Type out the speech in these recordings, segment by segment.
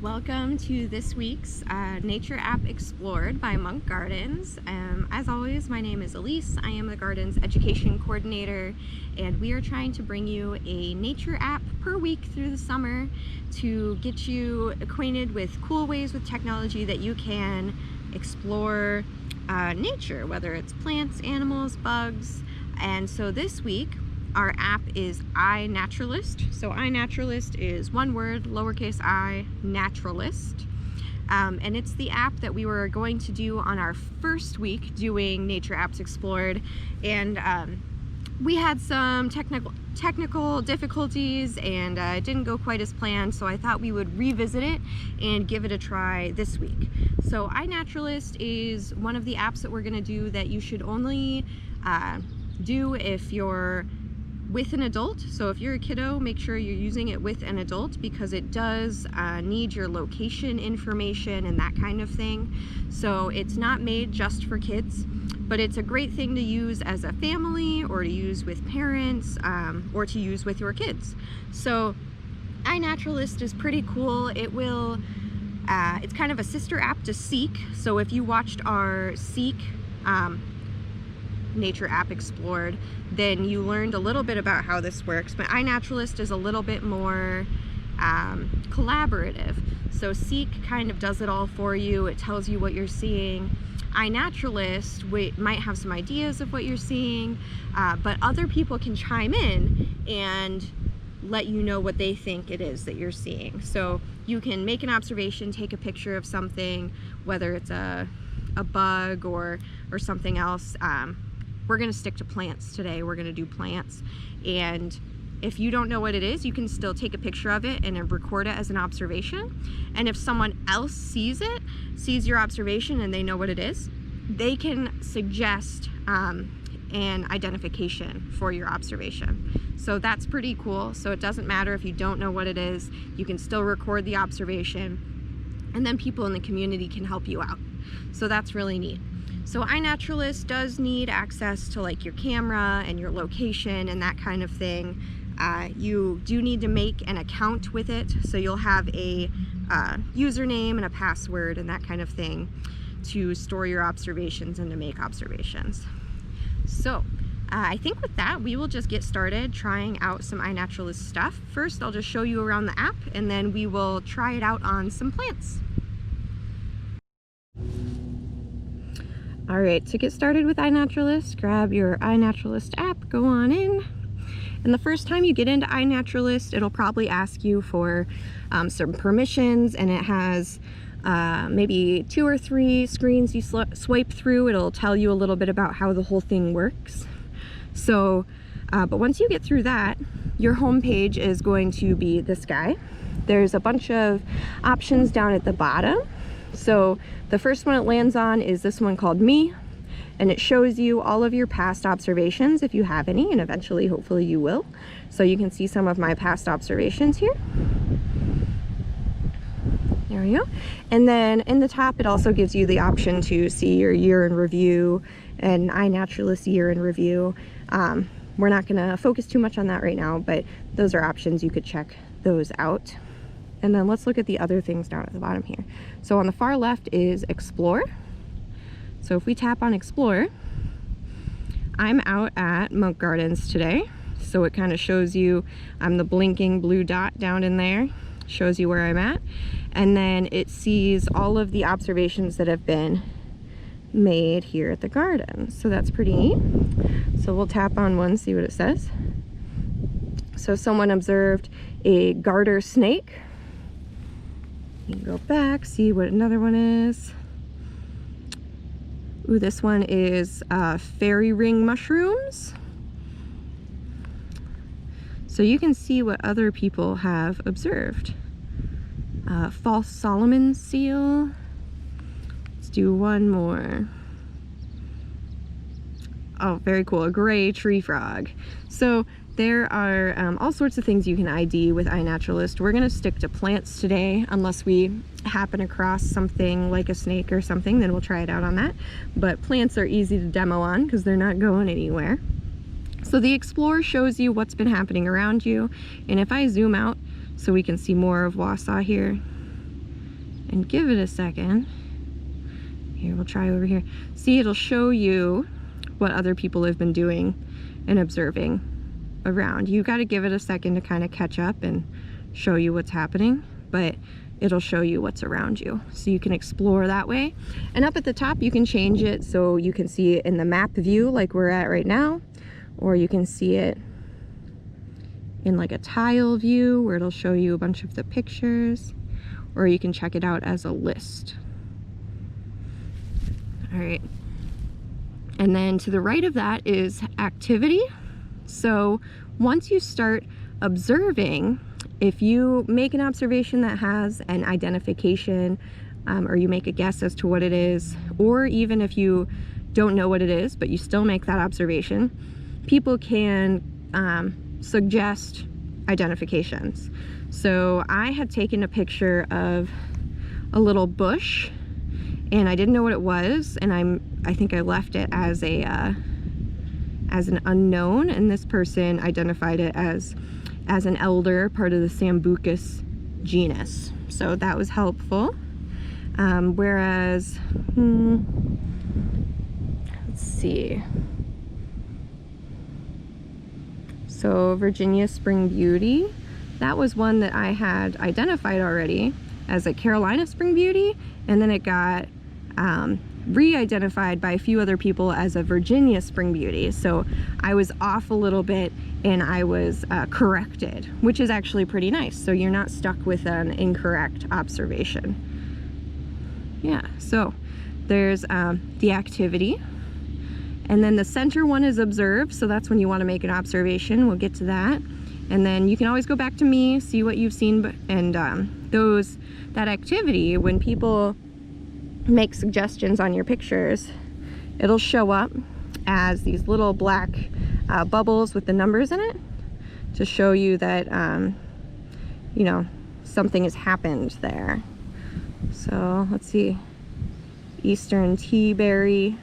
Welcome to this week's Nature App Explored by Monk Gardens. As always, my name is Elise. I am the Gardens Education Coordinator, and we are trying to bring you a nature app per week through the summer to get you acquainted with cool ways with technology that you can explore nature, whether it's plants, animals, bugs. And so this week, our app is iNaturalist. So iNaturalist is one word, lowercase I, naturalist. And it's the app that we were going to do on our first week doing Nature Apps Explored. And we had some technical difficulties and it didn't go quite as planned, so I thought we would revisit it and give it a try this week. So iNaturalist is one of the apps that we're gonna do that you should only do if you're with an adult. So if you're a kiddo, make sure you're using it with an adult because it does need your location information and that kind of thing. So it's not made just for kids, but it's a great thing to use as a family or to use with parents or to use with your kids. So iNaturalist is pretty cool. It will, it's kind of a sister app to Seek. So if you watched our Seek Nature App Explored, then you learned a little bit about how this works, but iNaturalist is a little bit more collaborative. So Seek kind of does it all for you. It tells you what you're seeing. iNaturalist might have some ideas of what you're seeing, but other people can chime in and let you know what they think it is that you're seeing. So you can make an observation, take a picture of something, whether it's a bug or something else. We're gonna stick to plants today. We're gonna do plants. And if you don't know what it is, you can still take a picture of it and record it as an observation. And if someone else sees your observation and they know what it is, they can suggest an identification for your observation. So that's pretty cool. So it doesn't matter if you don't know what it is, you can still record the observation and then people in the community can help you out. So that's really neat. So iNaturalist does need access to like your camera and your location and that kind of thing. You do need to make an account with it, so you'll have a username and a password and that kind of thing to store your observations and to make observations. So I think with that, we will just get started trying out some iNaturalist stuff. First, I'll just show you around the app and then we will try it out on some plants. All right, to get started with iNaturalist, grab your iNaturalist app, go on in. And the first time you get into iNaturalist, it'll probably ask you for some permissions, and it has maybe 2 or 3 screens you swipe through. It'll tell you a little bit about how the whole thing works. So, but once you get through that, your home page is going to be this guy. There's a bunch of options down at the bottom. So the first one it lands on is this one called Me, and it shows you all of your past observations if you have any, and eventually hopefully you will. So you can see some of my past observations here. There we go. And then in the top it also gives you the option to see your year in review and iNaturalist year in review. We're not going to focus too much on that right now, but those are options. You could check those out. And then let's look at the other things down at the bottom here. So on the far left is Explore. So if we tap on Explore, I'm out at Monk Gardens today. So it kind of shows you, I'm the blinking blue dot down in there, shows you where I'm at. And then it sees all of the observations that have been made here at the garden. So that's pretty neat. So we'll tap on one, see what it says. So someone observed a garter snake. You can go back, see what another one is. Ooh, this one is fairy ring mushrooms. So you can see what other people have observed. False Solomon seal. Let's do one more. Oh, very cool, a gray tree frog. So there are all sorts of things you can ID with iNaturalist. We're gonna stick to plants today, unless we happen across something like a snake or something, then we'll try it out on that. But plants are easy to demo on because they're not going anywhere. So the Explore shows you what's been happening around you. And if I zoom out so we can see more of Wausau here, and give it a second. Here, we'll try over here. See, it'll show you what other people have been doing and observing around. You got to give it a second to kind of catch up and show you what's happening, but it'll show you what's around you, so you can explore that way. And up at the top you can change it so you can see it in the map view like we're at right now, or you can see it in like a tile view where it'll show you a bunch of the pictures, or you can check it out as a list. All right, and then to the right of that is activity. So once you start observing, if you make an observation that has an identification, or you make a guess as to what it is, or even if you don't know what it is but you still make that observation, people can suggest identifications. So I had taken a picture of a little bush and I didn't know what it was, and I think I left it as an unknown, and this person identified it as an elder, part of the Sambucus genus. So that was helpful. Whereas, let's see. So Virginia Spring Beauty, that was one that I had identified already as a Carolina Spring Beauty, and then it got re-identified by a few other people as a Virginia Spring Beauty. So I was off a little bit and I was corrected, which is actually pretty nice. So you're not stuck with an incorrect observation. Yeah, so there's the activity. And then the center one is observe, so that's when you want to make an observation. We'll get to that. And then you can always go back to me, see what you've seen, and that activity, when people make suggestions on your pictures, it'll show up as these little black bubbles with the numbers in it to show you that you know, something has happened there. So let's see, Eastern Tea Berry.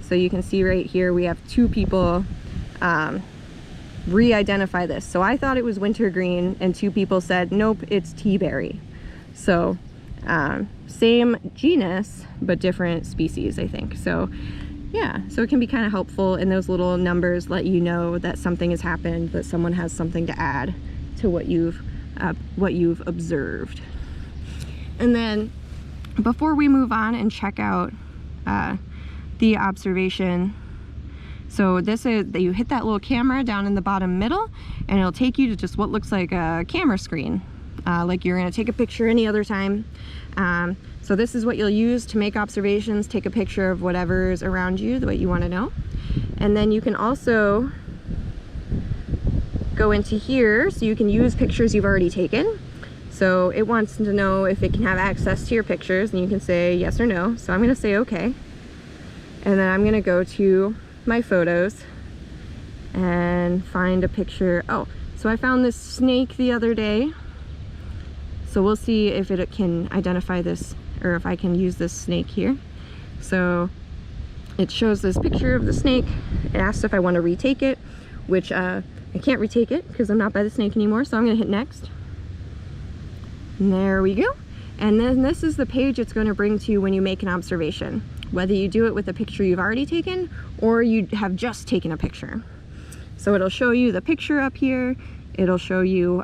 So you can see right here we have two people re-identify this. So I thought it was wintergreen and two people said nope, it's tea berry. So same genus but different species, I think. So yeah, so it can be kind of helpful, and those little numbers let you know that something has happened, that someone has something to add to what you've observed. And then before we move on and check out the observation, so this is that you hit that little camera down in the bottom middle and it'll take you to just what looks like a camera screen, like you're going to take a picture any other time. So this is what you'll use to make observations, take a picture of whatever's around you, what you want to know. And then you can also go into here, so you can use pictures you've already taken. So it wants to know if it can have access to your pictures, and you can say yes or no. So I'm going to say okay. And then I'm going to go to my photos and find a picture. Oh, so I found this snake the other day. So we'll see if it can identify this, or if I can use this snake here. So it shows this picture of the snake. It asks if I want to retake it, which I can't retake it because I'm not by the snake anymore. So I'm going to hit next. And there we go. And then this is the page it's going to bring to you when you make an observation, whether you do it with a picture you've already taken or you have just taken a picture. So it'll show you the picture up here. It'll show you,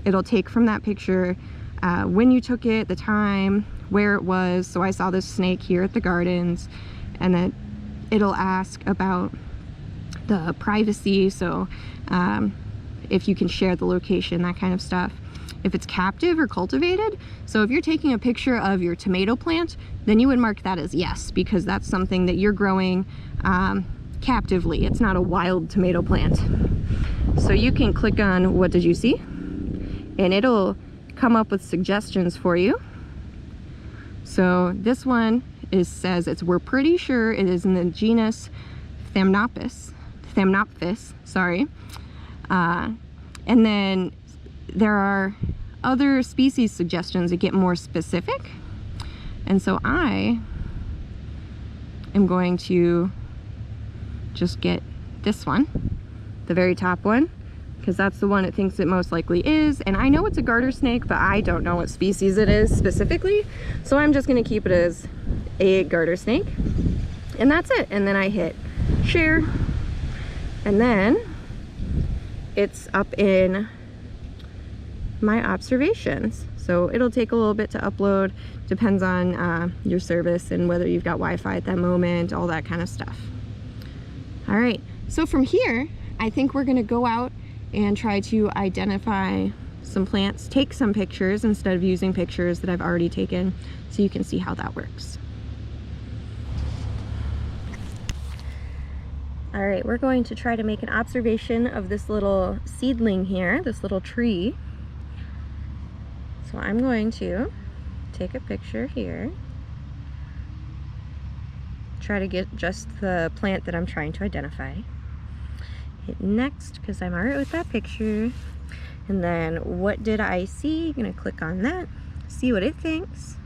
it'll take from that picture when you took it, the time, where it was. So I saw this snake here at the gardens, and then it'll ask about the privacy. So if you can share the location, that kind of stuff. If it's captive or cultivated. So if you're taking a picture of your tomato plant, then you would mark that as yes, because that's something that you're growing captively. It's not a wild tomato plant. So you can click on what did you see, and it'll come up with suggestions for you. So this one says we're pretty sure it is in the genus Thamnophis, sorry. And then there are other species suggestions that get more specific. And so I am going to just get this one, the very top one, because that's the one it thinks it most likely is. And I know it's a garter snake, but I don't know what species it is specifically. So I'm just gonna keep it as a garter snake. And that's it. And then I hit share. And then it's up in my observations. So it'll take a little bit to upload. Depends on your service and whether you've got Wi-Fi at that moment, all that kind of stuff. All right, so from here, I think we're gonna go out and try to identify some plants, take some pictures instead of using pictures that I've already taken, so you can see how that works. All right, we're going to try to make an observation of this little seedling here, this little tree. So I'm going to take a picture here. Try to get just the plant that I'm trying to identify. Hit next, because I'm alright with that picture. And then what did I see? I'm gonna click on that, see what it thinks.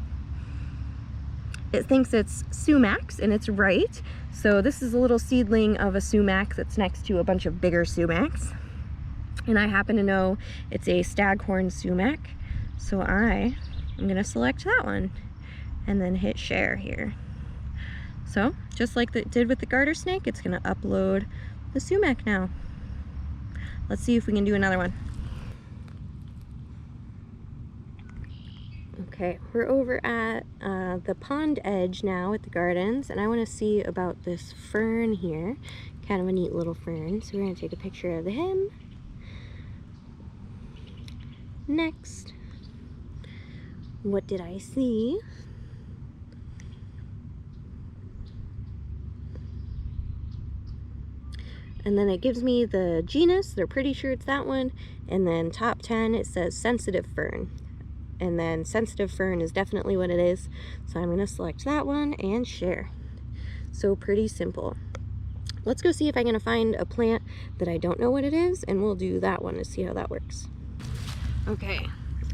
It thinks it's sumacs, and it's right. So this is a little seedling of a sumac that's next to a bunch of bigger sumacs. And I happen to know it's a staghorn sumac. So I'm gonna select that one and then hit share here. So just like it did with the garter snake, it's gonna upload the sumac now. Let's see if we can do another one. Okay, we're over at the pond edge now at the gardens, and I want to see about this fern here. Kind of a neat little fern. So we're going to take a picture of him. Next, what did I see? And then it gives me the genus. They're pretty sure it's that one. And then top 10, it says sensitive fern. And then sensitive fern is definitely what it is. So I'm gonna select that one and share. So pretty simple. Let's go see if I can find a plant that I don't know what it is, and we'll do that one to see how that works. Okay,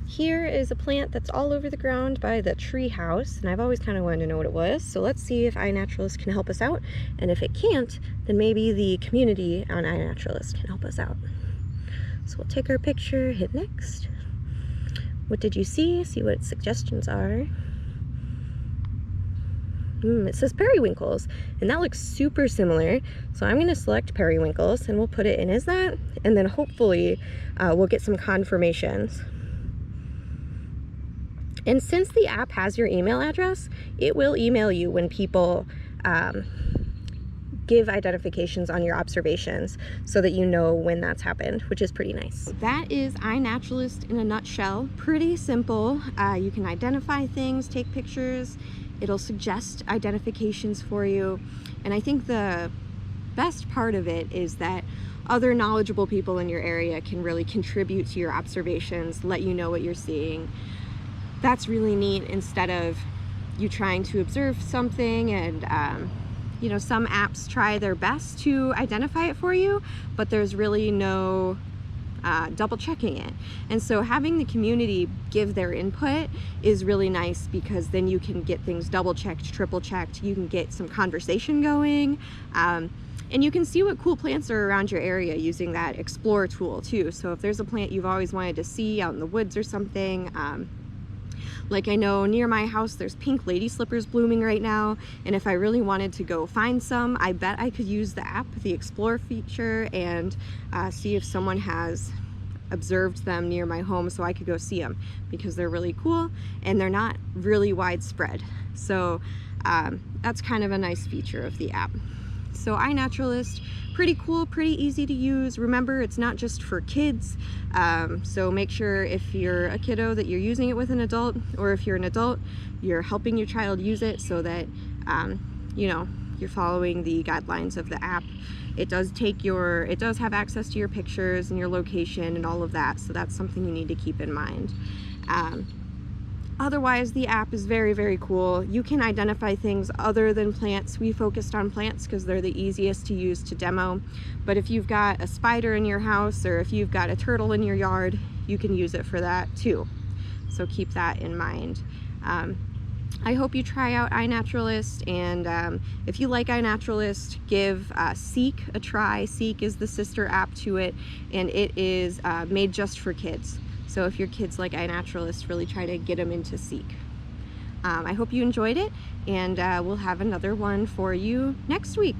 here is a plant that's all over the ground by the tree house, and I've always kind of wanted to know what it was. So let's see if iNaturalist can help us out. And if it can't, then maybe the community on iNaturalist can help us out. So we'll take our picture, hit next. What did you see? See what its suggestions are. It says periwinkles, and that looks super similar. So I'm gonna select periwinkles and we'll put it in as that, and then hopefully we'll get some confirmations. And since the app has your email address, it will email you when people give identifications on your observations so that you know when that's happened, which is pretty nice. That is iNaturalist in a nutshell. Pretty simple. You can identify things, take pictures. It'll suggest identifications for you. And I think the best part of it is that other knowledgeable people in your area can really contribute to your observations, let you know what you're seeing. That's really neat, instead of you trying to observe something and you know, some apps try their best to identify it for you, but there's really no double checking it. And so having the community give their input is really nice, because then you can get things double checked, triple checked. You can get some conversation going, and you can see what cool plants are around your area using that explore tool too. So if there's a plant you've always wanted to see out in the woods or something, like I know near my house there's pink lady slippers blooming right now, and if I really wanted to go find some, I bet I could use the app, the explore feature, and see if someone has observed them near my home, so I could go see them, because they're really cool and they're not really widespread. So that's kind of a nice feature of the app. So iNaturalist, pretty cool, pretty easy to use. Remember, it's not just for kids, so make sure if you're a kiddo that you're using it with an adult, or if you're an adult, you're helping your child use it so that you know, you're following the guidelines of the app. It does have access to your pictures and your location and all of that, so that's something you need to keep in mind. Otherwise, the app is very, very cool. You can identify things other than plants. We focused on plants because they're the easiest to use to demo. But if you've got a spider in your house, or if you've got a turtle in your yard, you can use it for that too. So keep that in mind. I hope you try out iNaturalist, and if you like iNaturalist, give Seek a try. Seek is the sister app to it, and it is made just for kids. So if your kids like iNaturalist, really try to get them into Seek. I hope you enjoyed it, and we'll have another one for you next week.